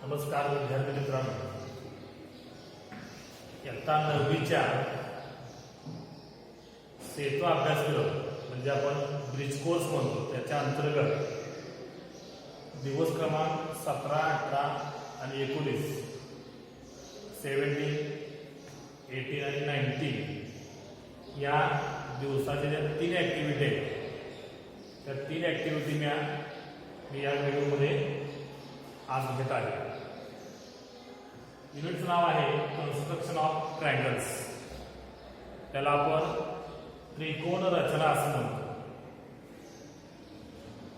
नमस्कार विद्यार्थी मित्रांनो, इयत्ता 9वीच्या सेतू अभ्यासक्रम म्हणजे आपण ब्रिज कोर्स म्हणतो त्याच्या अंतर्गत दिवस क्रमांक 17, 18 आणि 19, 17, 18 आणि 19 या दिवसाच्या ज्या 3 ॲक्टिव्हिटी आहेत त्या 3 ॲक्टिव्हिटी मी या व्हिडिओमध्ये आज घेत आहे. युनिटचं नाव आहे कन्स्ट्रक्शन ऑफ ट्रायंगल्स. त्याला आपण त्रिकोण रचना असं म्हणतो.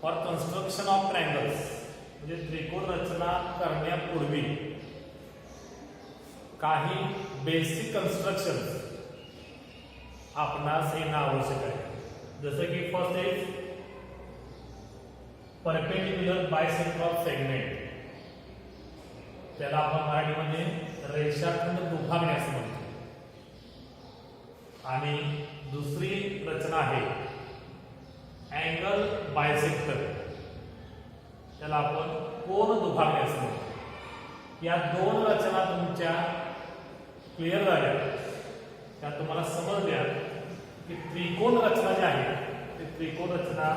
फॉर कन्स्ट्रक्शन ऑफ ट्रायंगल्स म्हणजे त्रिकोण रचना करण्यापूर्वी काही बेसिक कन्स्ट्रक्शन आपणास येणं आवश्यक आहे. जसं की first is perpendicular bisector of segment. त्याला आपण मराठीमध्ये रेषाखंड दुभागणे असं म्हणतो. आणि दुसरी रचना आहे अँगल बायसेक्टर. त्याला आपण कोन दुभागणे असं म्हणतो. या दोन रचना तुमच्या क्लिअर झाल्या, त्या तुम्हाला समजल्या की त्रिकोण रचना जी आहे ती त्रिकोण रचना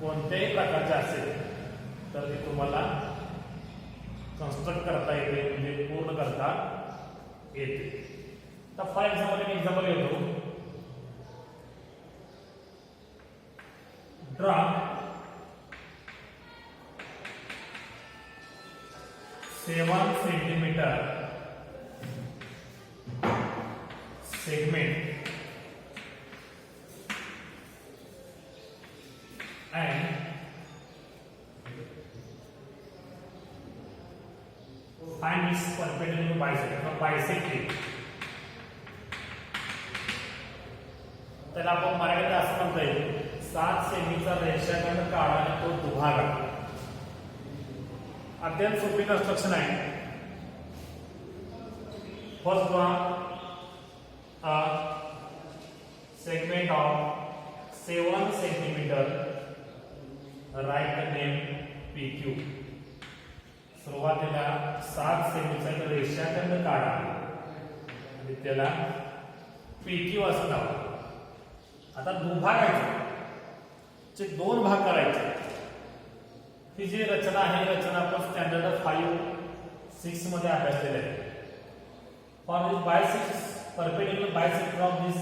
कोणत्याही प्रकारची असेल तर ती तुम्हाला कन्स्ट्रक्ट करता येते, म्हणजे पूर्ण करता येते. तर फॉर एक्झाम्पल एक एक्झाम्पल घेतो. Draw 7 centimetre segment and find its perpendicular bisector bisecting. त्याला आपण मराठीत असं म्हणता येईल 7 सेमीचा रेषाखंड काढा आणि तो दुभागा. अत्यंत सोपी कन्स्ट्रक्शन आहे. First draw a segment of 7 centimetre. Write name PQ. सुरुवातीला 7 सेमीचा रेषाखंड काढा आणि त्याला PQ असं नाव. आता दुभागाचे दोन भाग करायचे. ही जी रचना आहे रचना आपण स्टँडर्ड 5-6 मध्ये अभ्यासलेली आहे. For this bisector perpendicular bisector of this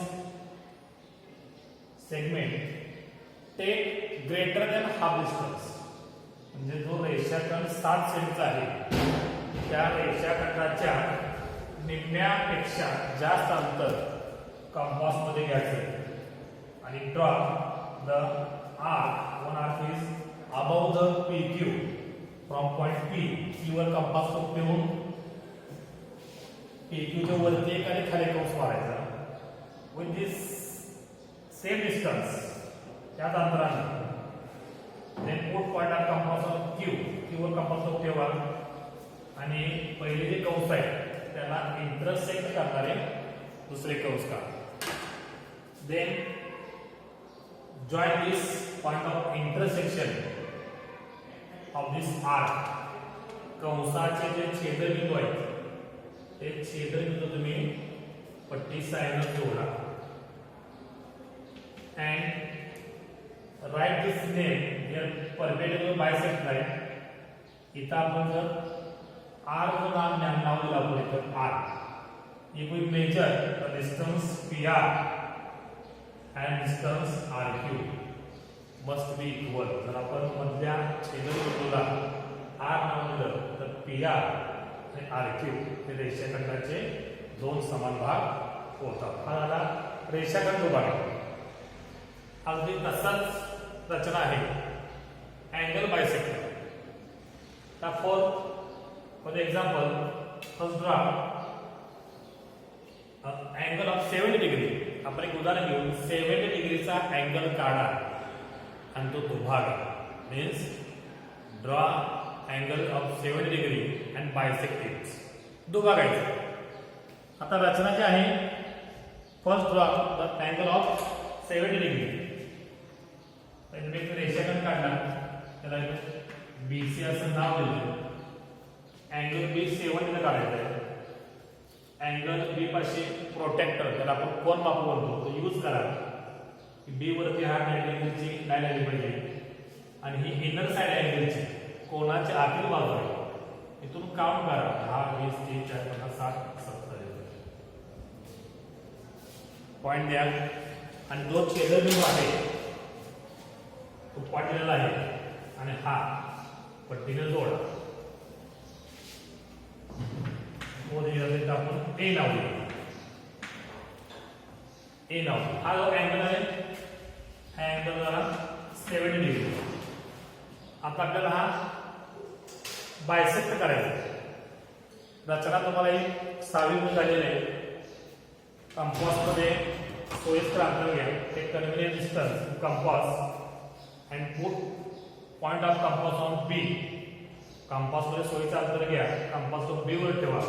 segment take greater than half distance. म्हणजे जो रेषाखंड 7 सेंटीचा आहे त्या रेषाखंडाच्या निम्म्यापेक्षा जास्त अंतर कंपास मध्ये घ्यायचं आणि draw the arc. One arc is above the PQ from point P वर कंपास ठेवून PQ च्या वरती एक आणि खाली कंस मारायचा. विथ दिस सेम डिस्टन्स त्याच अंतराने then put point of compass of Q वर कंपास ठेवा आणि पहिले जे कंस आहे त्याला इंटरसेक्ट करणारे दुसरे कंस काढा. then join this point of intersection of this arc. कंसाचे जे छेदबिंदू आहेत ते छेदबिंदू तुम्ही पट्टी साइडला जोडा. and write this name here perpendicular bisector line. इथं आपण जर R को नाम दिला आपण तर R. if we measure the distance PR and distance RQ must be equal. जर आपण मधल्या छेदबिंदूला R नाव दिलं तर PR आणि RQ हे रेषाखंडाचे दोन समान भाग होतात. हा झाला रेषाखंड भाग. अगदी तसाच रचना आहे angle bisector. For example first draw angle of 70 degree. आपण एक उदाहरण घेऊ. 70 डिग्रीचा अँगल काढा आणि तो दुभागा. Means draw angle of 70 degree and bisect it. दुभागायचं. आता रचना जी आहे first draw the angle of 70 degree. रेषाखंड काढला त्याला BC असं नाव दिलं. अँगल बी 70 काढायचा आहे. अँगल बी पाशी प्रोटेक्टर, त्याला आपण कोन माप म्हणतो, तो यूज करा. बी वरती हा 90 डिग्रीची लाईन आली पाहिजे आणि ही इनर साइड अँगलची कोणाच्या आतील बाजू आहे. इथून काउंट करा 10 20 30 40 50 60 70 पॉइंट द्या. आणि जो छेदनबिंदू आहे तो पॉइंट दिलेला आहे आणि हा पट्टीने जोडा. आपण ए लावूया. ए लावू. हा जो अँगल आहे हा अँगल झाला 70 डिग्री. आता आपल्याला हा बायसेक्ट करायचा. रचना तुम्हाला एक 6वी झालेली आहे. कंपास मध्ये सोयीस्कर अंतर घ्या. एक convenient distance compass and put point of compass on B. Compass मध्ये सोयीचं अंतर घ्या. कंपास तो बी वर ठेवा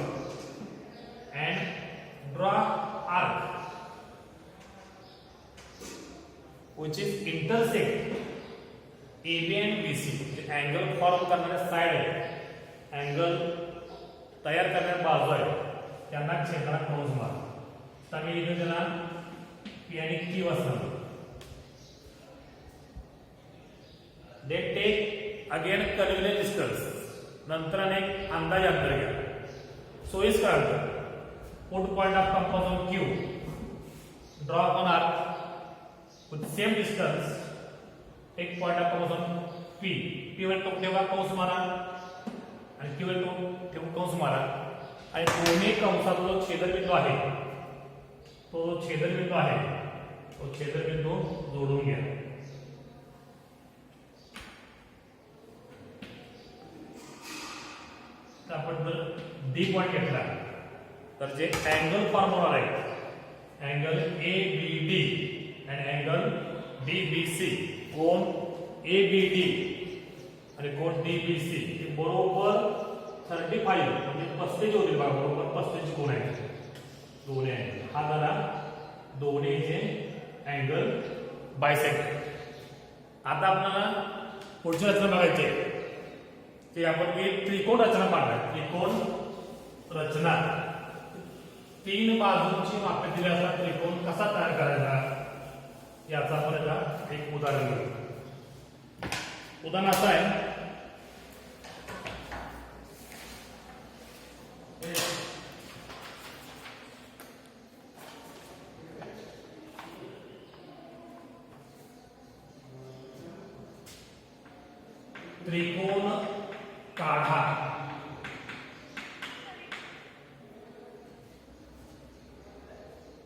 and draw arc which is intersect AB and BC. Angle form करणाऱ्या साइड आहे, अँगल तयार करणाऱ्या बाजू आहे, त्यांना छेदणारा कंस मारा. तर मी इथे त्याला P आणि Q असणार. They take again convenient distance. नंतर अनेक अंदाज अंतर घ्या. सोयीस्कर अंतर. Put point of compass on Q. Draw on arc with same distance. एक point of compass on P. P वर टोक ठेवा, कंस मारा आणि Q वर टोक ठेवून कंस मारा आणि दोन्ही कंसाचा जो छेदनबिंदू आहे तो छेदनबिंदू आहे तो छेदनबिंदू जोडून घ्या. तर आपण जर D पॉइंट घेतला तर जे अँगल फॉर्म होणार आहे अँगल ABD आणि अँगल DBC, कोन ABD आणि कोन DBC हे बरोबर 35 म्हणजे 35 होतील बघा. बरोबर 35 कोन आहे दोन्ही अँगल. हा झाला दोन्हीचे अँगल बायसेक्ट. आता आपल्याला पुढची रचना बघायची आहे की आपण एक त्रिकोण रचना पाहणार. त्रिकोण रचना 3 बाजूंची मापे दिली असतात. त्रिकोण कसा तयार करायचा याचा आपण आता एक उदाहरण घेऊ. उदाहरण असं आहे त्रिकोण काढा.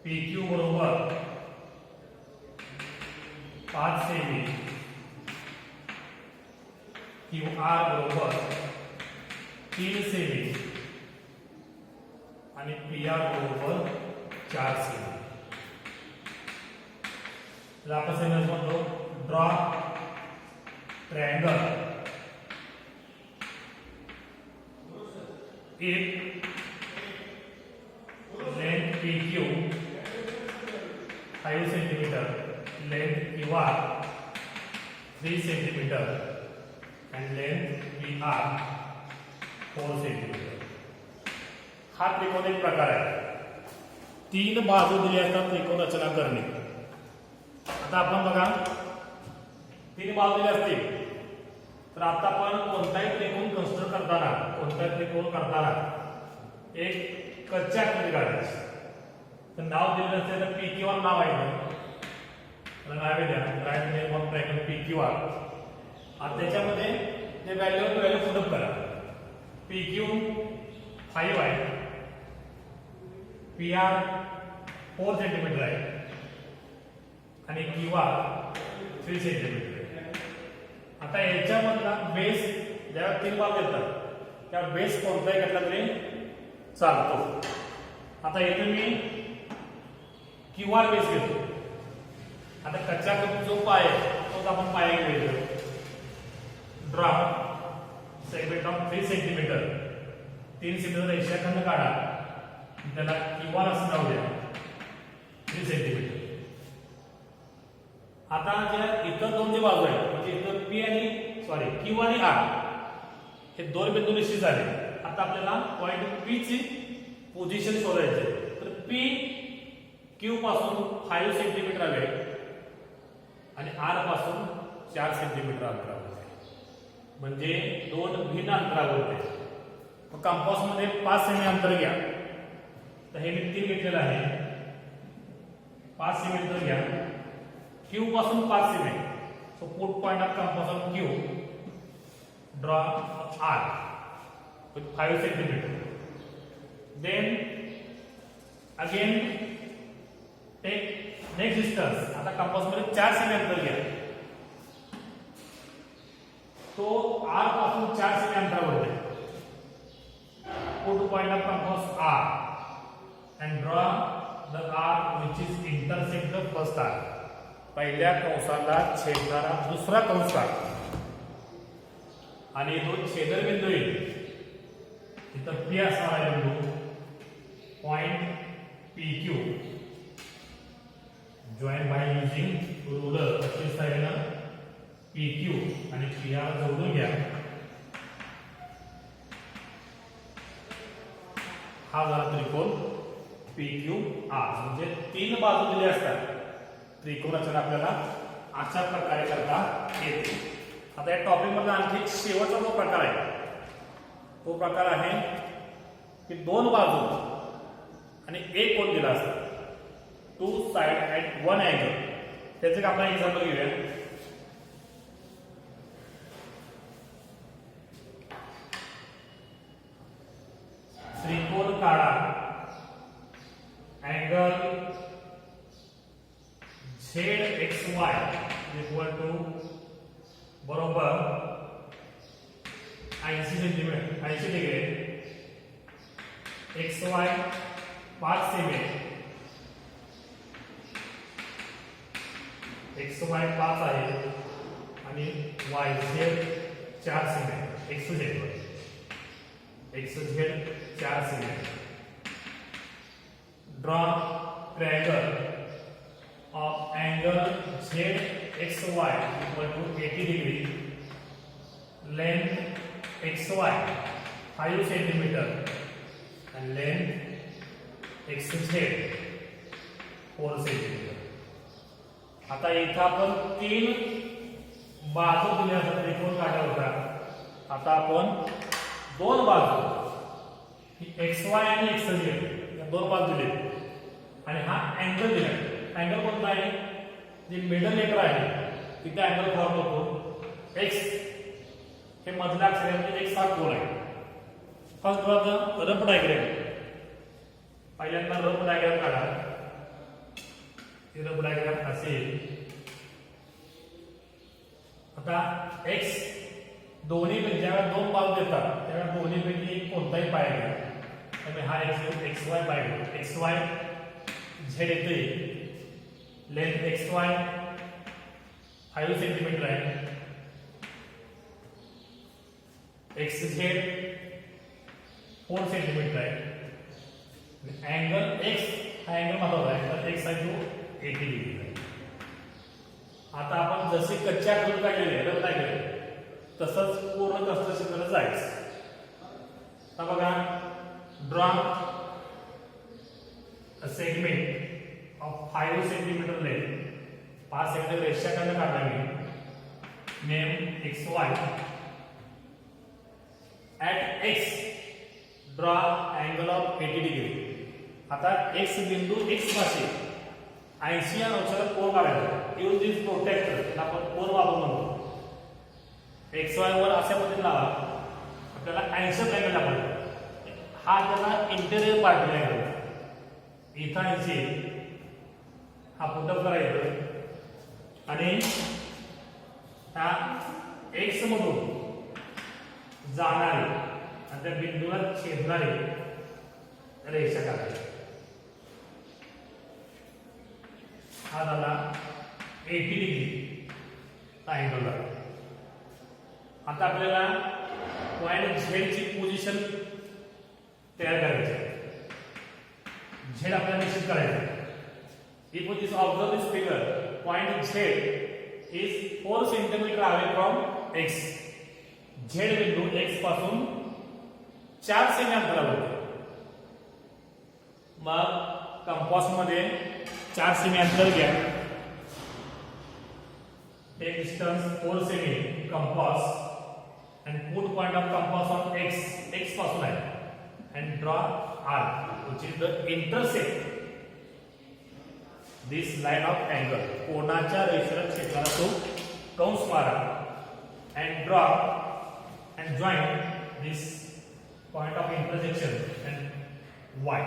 PQ बरोबर 5 सेमी, QR बरोबर 3 सेमी आणि PR बरोबर 4 सेमी. आपण सेमी म्हणतो ड्रॉ ट्रायंगल. एक length PQ 5 centimetre, length QR 3 centimetre and length PR 4 centimetre. हा त्रिकोण एक प्रकार आहे. 3 बाजू दिली असतात त्रिकोण रचना करणे. आता आपण बघा 3 बाजू दिल्या असतील तर आता आपण कोणताही त्रिकोण कन्स्ट्रक्ट करताना कोणताही त्रिकोण करताना एक कच्च्या आकृती काढायची. तर नाव दिलेलं असेल तर PQR नाव आहे नाव द्या. Write name of triangle PQR. आता त्याच्यामध्ये ते व्हॅल्यू फुटअप करा. PQ 5 आहे, PR 4 सेंटीमीटर आहे आणि QR 3 सेंटीमीटर आहे. आता याच्यामधला बेस ज्याला 3 बाजू येतात त्या बेस कोणताही घेतला तरी चालतो. आता येथे मी QR बेस घेतो. आता कच्च्या जो पाय आहे तोच आपण पाया घ्यायचा. Draw segment of 3 centimetre. 3 centimetre रेषाखंड काढा. त्याला QR असं नाव द्या 3 सेंटीमीटर. आता ज्या इतर दोन जे बाजू आहेत म्हणजे इथं Q आणि R हे दोन बिंदू निश्चित झाले. आता आपल्याला पॉइंट पी ची पोझिशन शोधायची. तर पी क्यू पासून 5 सेंटीमीटर आहे आणि आर पासून 4 सेंटीमीटर अंतरावर आहे, म्हणजे दोन भिन्न अंतरावर आहे. मग कंपास मध्ये 5 सेमी अंतर घ्या. तर हे मी 3 घेतलेलं आहे. 5 सेमी अंतर घ्या. क्यू पासून 5 सेमी. So put point of compass on Q. Draw arc with 5 centimeter. Then again take next distance. आता कंपास मध्ये 4 सेमी अंतर घ्या. तो R पासून 4 सेमी अंतरावर आहे. Put point of compass R and draw the arc which is intersect the first arc. पहिल्या कंसाला छेदणारा दुसरा कंस काढा आणि दोन छेदनबिंदू येईल. इथं पी असणार आहे बिंदू. Point P Q join by using ruler. अशी साईडनं पी क्यू आणि पी आर जोडून घ्या. हा झाला त्रिकोण पी क्यू आर. म्हणजे 3 बाजू दिले असतात त्रिकोण रचना आपल्याला अशा प्रकारे करता येते. आता या टॉपिक मधला आणखी शेवटचा जो प्रकार आहे तो प्रकार आहे की 2 बाजू आणि एक कोण दिला असतो. 2 साइड ॲट 1 अँगल. त्याचे आपण एक्झाम्पल घेऊया. त्रिकोण काढा. अँगल ZXY इक्वल टू बरोबर 80 centimetre 80 degree. XY 5 semi. XY 5 आहे आणि YZ 4 semi. XZ 4 semi. Draw triangle of angle ZXY equal to 80 degree. Length XY 5 centimeter and length XZ 4 centimeter. आता इथं आपण 3 बाजू दिल्या असतात त्रिकोण काढला होता. आता आपण 2 बाजू XY आणि XZ या 2 बाजू दिले आणि हा अँगल दिला. अँगल कोणता आहे? जे मिडल लेटर आहे तिथे अँगल फॉर्म होतो x. हे मधला अक्षर आहे म्हणजे x हा कोन आहे. First draw the rough diagram. पहिल्यांदा रफ डायग्राम काढा. ही रफ डायग्राम असेल. आता x दोन्ही ज्यावेळेला 2 बाजू देतात त्यावेळेला दोन्हीपैकी कोणताही पाय घ्या. त्यामुळे हा XY पाय घेतो. XY Z येते. लेंथ XY 5 सेंटीमीटर आहे. XZ 4 सेंटीमीटर आहे. अँगल X हा अँगल महत्वाचा आहे तर X आहे तो 80 डिग्री आहे. आता आपण जसे कच्च्या आकृती काढलेले रफ डायग्राम तसंच पूर्ण कष्ट क्षेत्र जायचं. आता बघा draw a segment of 5 centimeter length. 5 centimetre रेषाखंड काढला मी. Name XY. at X draw angle of 80 degree. आता X बिंदू X पाशी 80 अंशाचा कोन काढायचा. यूज दिस प्रोटेक्टर. आपण कोन वापरू म्हणतो. XY वर अशा पद्धतीने लावा. आपल्याला 80 अँगल दाखवायचा. हा त्याला इंटेरियर पार्ट आहे. इथं 80 हा पुटअप करायचा आणि हा X मधून जाणारे आणि त्या बिंदूला छेदणारे रेषा काढायची. हा झाला 80 डिग्री अँगल. आता आपल्याला पॉइंट Z ची पोझिशन तयार करायची आहे. Z आपल्याला निश्चित करायचं आहे. If you observe this figure, point Z is 4 centimeter away from X. Z बिंदू एक्स पासून 4 सेमी अंतरावर, मग कंपास मध्ये 4 सेमी अंतर घ्या. टेक डिस्टन्स 4 सेमी compass and put point of compass on x पासून आहे, and draw r which is the intersect this line of angle. कोणाच्या रेषेला छेदणारा तो कंस मारा and draw and join this point of intersection and y.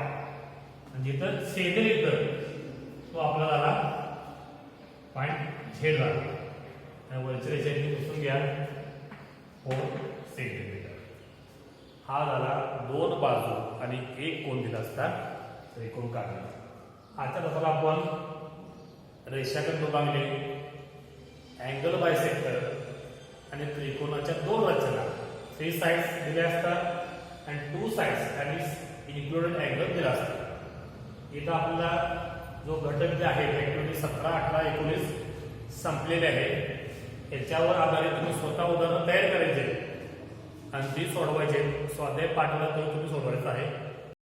म्हणजे इथं छेदेल इथं तो आपला झाला पॉइंट झेड झाला. आणि वरच्या रेषेने पुसून घ्या 4 सेंटीमीटर. हा झाला 2 बाजू आणि एक कोन दिला असता त्रिकोण काढला. आता कसं आपण रेषाखंड बांधले, अँगल बायसेक्टर आणि त्रिकोणाच्या 2 रचना 3 साइड्स दिल्या असतात आणि 2 साइड्स आणि इन्क्लुडेड अँगल दिला असता. इथं आपला जो घटक जे आहे ऍक्टिव्हिटी 17, 18, 19 संपलेले आहे. याच्यावर आधारित तुम्ही स्वतः उदाहरण तयार करायचे आणि ती सोडवायचे. स्वाध्याय पाठवला तर तुम्ही सोडवायचं आहे.